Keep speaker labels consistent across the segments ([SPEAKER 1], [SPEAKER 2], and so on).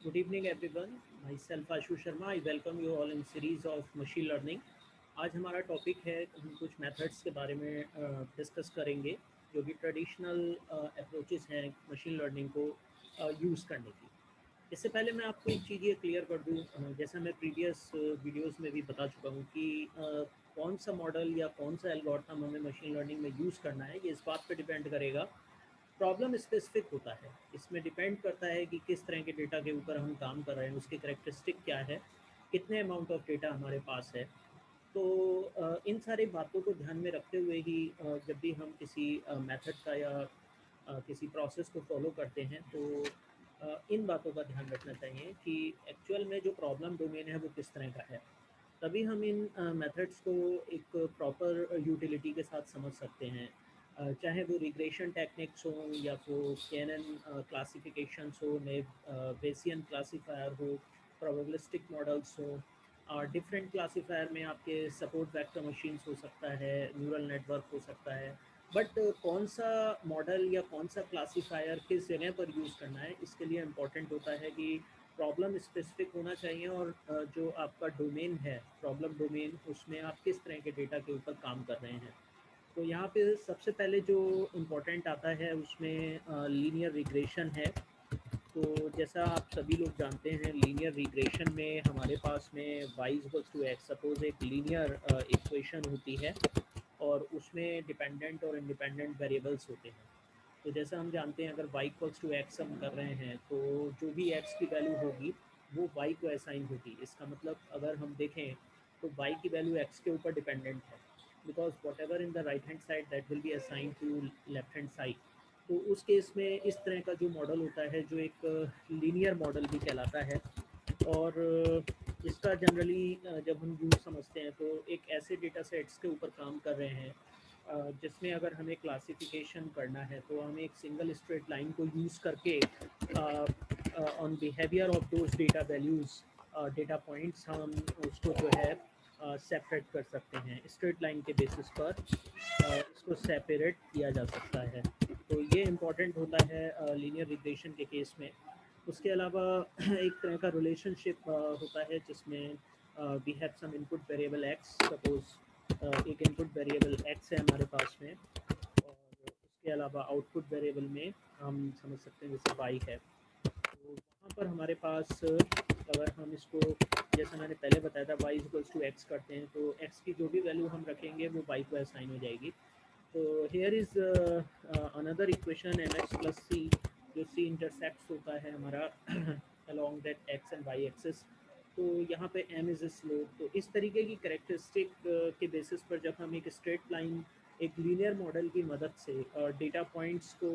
[SPEAKER 1] Good evening, everyone. Myself Ashu Sharma. I welcome you all in series of machine learning. आज हमारा topic है, हम कुछ methods के बारे में डिस्कस करेंगे जो कि ट्रेडिशनल अप्रोचेस हैं मशीन लर्निंग को यूज़ करने की। इससे पहले मैं आपको एक चीज़ ये क्लियर कर दूँ, जैसा मैं प्रीवियस वीडियोस में भी बता चुका हूँ कि कौन सा मॉडल या कौन सा एल्गोरिथम हमें मशीन लर्निंग में यूज़ करना है, ये इस बात पे डिपेंड करेगा। प्रॉब्लम स्पेसिफिक होता है, इसमें डिपेंड करता है कि किस तरह के डेटा के ऊपर हम काम कर रहे हैं, उसकी करेक्टरिस्टिक क्या है, कितने अमाउंट ऑफ डेटा हमारे पास है। तो इन सारी बातों को ध्यान में रखते हुए ही जब भी हम किसी मेथड का या किसी प्रोसेस को फॉलो करते हैं तो इन बातों का ध्यान रखना चाहिए कि एक्चुअल में जो प्रॉब्लम डोमेन है वो किस तरह का है। तभी हम इन मेथड्स को एक प्रॉपर यूटिलिटी के साथ समझ सकते हैं। चाहे वो रिग्रेशन टेक्निक्स हो या फिर कैनन क्लासिफिकेशंस हो, ने बेसियन क्लासीफायर हो, प्रोबेबिलिस्टिक मॉडल्स हो, डिफरेंट क्लासीफायर में आपके सपोर्ट वेक्टर मशीन्स हो सकता है, न्यूरल नेटवर्क हो सकता है। बट कौन सा मॉडल या कौन सा क्लासीफायर किस जगह पर यूज़ करना है, इसके लिए इम्पोर्टेंट होता है कि प्रॉब्लम स्पेसिफिक होना चाहिए और जो आपका डोमेन है, प्रॉब्लम डोमेन, उसमें आप किस तरह के डेटा के ऊपर काम कर रहे हैं। तो यहाँ पे सबसे पहले जो इम्पोर्टेंट आता है उसमें लीनियर रिग्रेशन है। तो जैसा आप सभी लोग जानते हैं, लीनियर रिग्रेशन में हमारे पास में y equals to x, suppose एक लीनियर इक्वेशन होती है और उसमें डिपेंडेंट और इंडिपेंडेंट वेरिएबल्स होते हैं। तो जैसा हम जानते हैं, अगर y इक्वल्स टू एक्स हम कर रहे हैं तो जो भी x की वैल्यू होगी वो y को असाइन होगी। इसका मतलब अगर हम देखें तो y की वैल्यू x के ऊपर डिपेंडेंट है, because whatever in the right hand side that will be assign to left hand side. तो उस केस में इस तरह का जो मॉडल होता है, जो एक लीनियर मॉडल भी कहलाता है। और इसका जनरली जब हम यूज़ समझते हैं तो एक ऐसे डेटा सेट्स के ऊपर काम कर रहे हैं जिसमें अगर हमें क्लासिफिकेशन करना है तो हम एक सिंगल स्ट्रेट लाइन को यूज़ करके on behaviour of those data values, data points, हम उसको जो है सेपरेट कर सकते हैं। स्ट्रेट लाइन के बेसिस पर इसको सेपरेट किया जा सकता है। तो ये इम्पॉर्टेंट होता है लीनियर रिग्रेशन के केस में। उसके अलावा एक तरह का रिलेशनशिप होता है जिसमें we have some input variable x, suppose एक इनपुट वेरिएबल एक्स है हमारे पास में, और उसके अलावा आउटपुट वेरिएबल में हम समझ सकते हैं जैसे वाई है। तो वहाँ पर हमारे पास अगर हम इसको, जैसा मैंने पहले बताया था, वाई इक्वल्स टू एक्स करते हैं तो एक्स की जो भी वैल्यू हम रखेंगे वो वाई को असाइन हो जाएगी। तो here is another equation M X plus C, जो सी इंटरसेप्ट होता है हमारा along that x and y axis. तो यहाँ पे m इज़ स्लोप। तो इस तरीके की करेक्टरिस्टिक के बेसिस पर जब हम एक स्ट्रेट लाइन, एक लीनियर मॉडल की मदद से डेटा पॉइंट्स को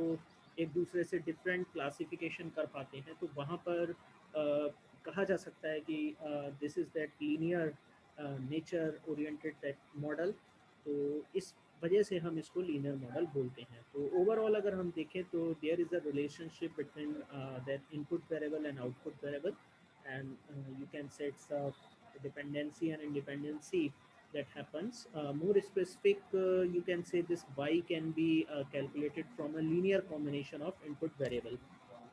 [SPEAKER 1] एक दूसरे से डिफरेंट क्लासिफिकेशन कर पाते हैं, तो वहाँ पर कहा जा सकता है कि this is that linear nature oriented that model. तो इस वजह से हम इसको लीनियर मॉडल बोलते हैं। तो ओवरऑल अगर हम देखें तो there is a relationship between that input variable and output variable, and you can set dependency and independency that happens. More specific, you can say this y can be calculated from a linear combination of input variable.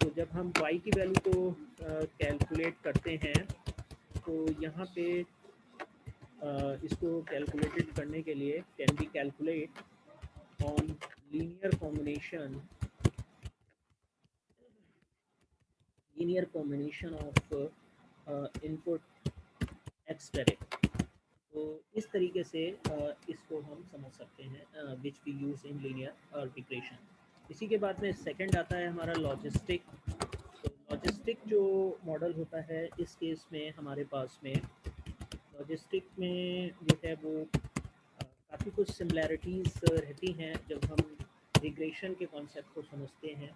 [SPEAKER 1] तो जब हम y की value को calculate करते हैं तो यहाँ पे इसको कैलकुलेटेड करने के लिए can be calculate on linear combination, linear combination of input x करे। तो इस तरीके से इसको हम समझ सकते हैं which we use in linear regression. इसी के बाद में सेकंड आता है हमारा लॉजिस्टिक। तो लॉजिस्टिक जो मॉडल होता है, इस केस में हमारे पास में लॉजिस्टिक में जो है वो काफ़ी कुछ सिमिलैरिटीज़ रहती हैं जब हम रिग्रेशन के कॉन्सेप्ट को समझते हैं।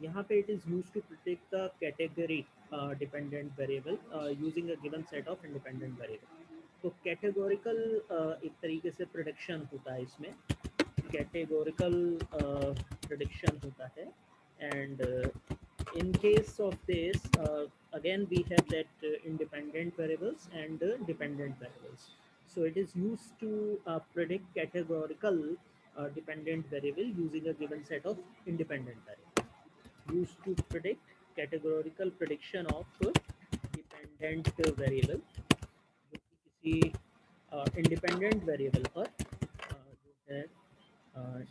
[SPEAKER 1] यहाँ पे it is use to predict the category dependent variable using a given set of independent variable. तो कैटेगोरिकल एक तरीके से प्रोडिक्शन होता है इसमें, कैटेगोरिकल प्रोडिक्शन होता है। And in case of this, again we have that independent variables and dependent variables. So it is used to predict categorical dependent variable using a given set of independent variable, used to predict categorical prediction of dependent variable, जो कि किसी independent variable पर जो है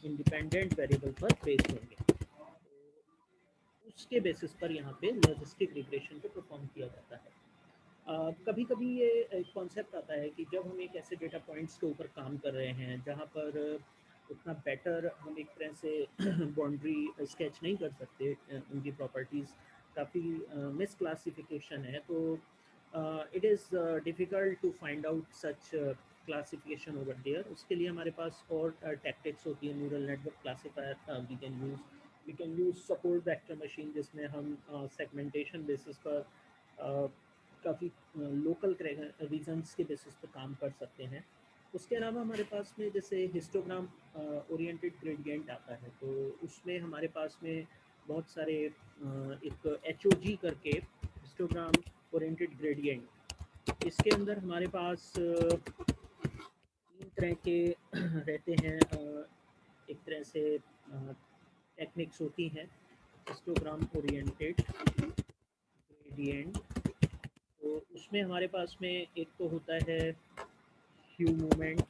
[SPEAKER 1] independent variable पर based होंगे। तो उसके बेसिस पर यहाँ पे लॉजिस्टिक रिग्रेशन को परफॉर्म किया जाता है। कभी कभी ये एक कॉन्सेप्ट आता है कि जब हम एक ऐसे डेटा पॉइंट्स के ऊपर काम कर रहे हैं जहाँ पर उतना बेटर हम एक तरह से बाउंड्री स्केच नहीं कर सकते, उनकी प्रॉपर्टीज़ काफ़ी मिस क्लासिफिकेशन है, तो it is difficult to find out such classification over there. उसके लिए हमारे पास और टैक्टिक्स होती है, neural network classifier we can use support vector machine, जिसमें हम सेगमेंटेशन बेसिस पर काफ़ी लोकल रीजन्स के बेसिस पर काम कर सकते हैं। उसके अलावा हमारे पास में जैसे हिस्टोग्राम ओरिएंटेड ग्रेडियंट आता है, तो उसमें हमारे पास में बहुत सारे एक HOG करके हिस्टोग्राम ओरिएंटेड ग्रेडियंट, इसके अंदर हमारे पास तीन तरह के रहते हैं, एक तरह से टेक्निक्स होती हैं हिस्टोग्राम ओरिएंटेड ग्रेडियंट। तो उसमें हमारे पास में एक तो होता है ह्यू मूवमेंट,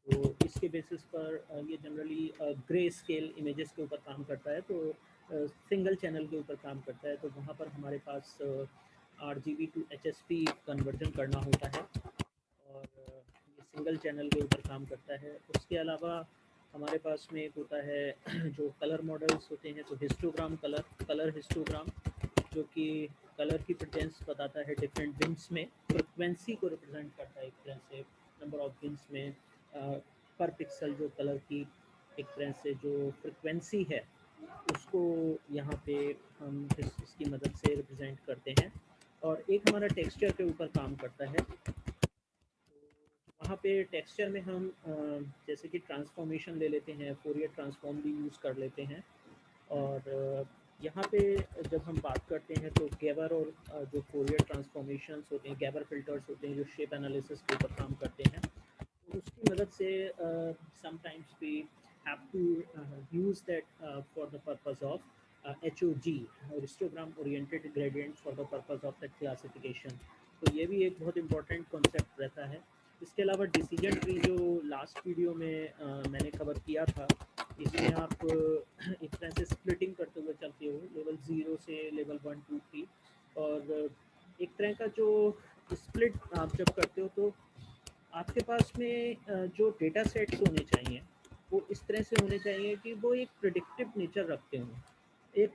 [SPEAKER 1] तो इसके बेसिस पर ये जनरली ग्रे स्केल इमेजेस के ऊपर काम करता है, तो सिंगल चैनल के ऊपर काम करता है, तो वहाँ पर हमारे पास RGB टू HSP कन्वर्जन करना होता है, और ये सिंगल चैनल के ऊपर काम करता है। उसके अलावा हमारे पास में एक होता है जो कलर मॉडल्स होते हैं, तो हिस्टोग्राम कलर हिस्टोग्राम, जो कि कलर की प्रेजेंस बताता है डिफरेंट बिन्स में, फ्रिक्वेंसी को रिप्रेजेंट करता है एक तरह से नंबर ऑफ बिन्स में पर पिक्सल, जो कलर की एक तरह से जो फ्रिक्वेंसी है उसको यहाँ पे हम इसकी मदद से रिप्रेजेंट करते हैं। और एक हमारा टेक्सचर के ऊपर काम करता है, वहाँ पे टेक्सचर में हम जैसे कि ट्रांसफॉर्मेशन ले लेते हैं, फोरियर ट्रांसफॉर्म भी यूज़ कर लेते हैं, और यहाँ पे जब हम बात करते हैं तो गैबर और जो फोरियर ट्रांसफॉर्मेशंस होते हैं, गैबर फिल्टर्स होते हैं जो शेप एनालिसिस के ऊपर काम करते हैं, तो उसकी मदद से sometimes we have to use that for the purpose of HOG, histogram oriented gradient, for the purpose of that classification. तो ये भी एक बहुत इंपॉर्टेंट कॉन्सेप्ट रहता है। इसके अलावा डिसीजन ट्री जो लास्ट वीडियो में मैंने कवर किया था, इसमें आप एक तरह से स्प्लिटिंग करते हुए चलते हो लेवल 0 से लेवल 1 2 3, और एक तरह का जो स्प्लिट आप जब करते हो तो आपके पास में जो डेटा सेट्स होने चाहिए वो इस तरह से होने चाहिए कि वो एक प्रिडिक्टिव नेचर रखते हों। एक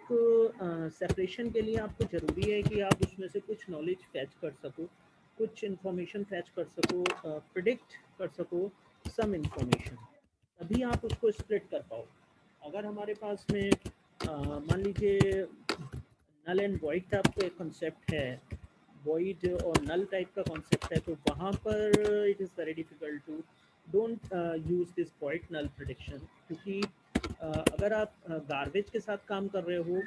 [SPEAKER 1] सेपरेशन के लिए आपको ज़रूरी है कि आप उसमें से कुछ नॉलेज फैच कर सको, कुछ इन्फॉर्मेशन फैच कर सको, प्रिडिक्ट कर सको सम इन्फॉर्मेशन, तभी आप उसको स्प्लिट कर पाओ। अगर हमारे पास में मान लीजिए नल एंड वॉइड टाइप का कॉन्सेप्ट है, वॉइड और नल टाइप का कॉन्सेप्ट है, तो वहाँ पर it is very difficult to don't use this void null prediction, क्योंकि अगर आप गार्बेज के साथ काम कर रहे हो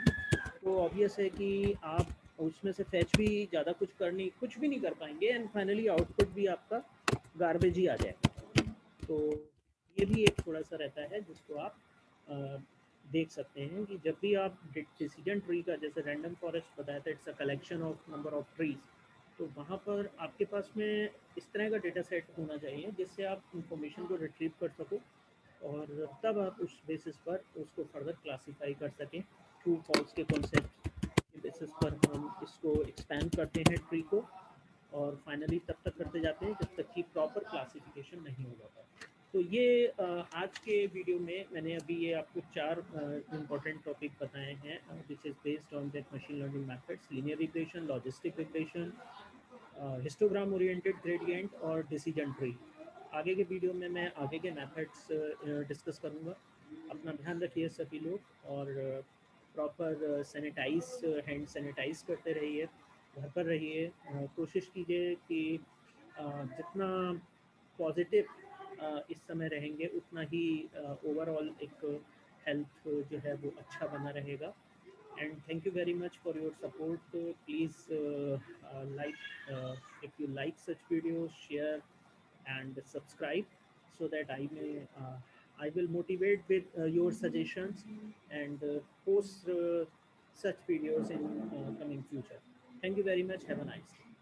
[SPEAKER 1] तो ऑब्वियस है कि आप उसमें से फैच भी ज़्यादा कुछ भी नहीं कर पाएंगे, एंड फाइनली आउटपुट भी आपका गार्बेज ही आ जाएगा। तो ये भी एक थोड़ा सा रहता है जिसको आप देख सकते हैं कि जब भी आप डिसीजन ट्री का, जैसे रैंडम फॉरेस्ट बताया था, it's a collection of number of trees, तो वहाँ पर आपके पास में इस तरह का डेटा सेट होना चाहिए जिससे आप इंफॉर्मेशन को रिट्रीव कर सको, और तब आप उस बेसिस पर उसको फर्दर क्लासीफाई कर सकें। ट्रू फॉल्स के कॉन्सेप्ट के बेसिस पर हम इसको एक्सपैंड करते हैं ट्री को, और फाइनली तब तक करते जाते हैं जब तक कि प्रॉपर क्लासिफिकेशन नहीं हो जाता। तो ये आज के वीडियो में मैंने अभी ये आपको चार इम्पोर्टेंट टॉपिक बताए हैं, which is based on that machine learning methods, linear regression, logistic regression, histogram oriented gradient और डिसीजन ट्री। आगे के वीडियो में मैं आगे के मेथड्स डिस्कस करूँगा। अपना ध्यान रखिए सभी लोग, और प्रॉपर सैनिटाइज हैंड सैनिटाइज करते रहिए, घर पर रहिए, कोशिश कीजिए कि जितना पॉजिटिव इस समय रहेंगे उतना ही ओवरऑल एक हेल्थ जो है वो अच्छा बना रहेगा। And thank you very much for your support. Please if you like such videos, share and subscribe, so that I will motivate with your suggestions, and post such videos in coming future. Thank you very much. Have a nice day.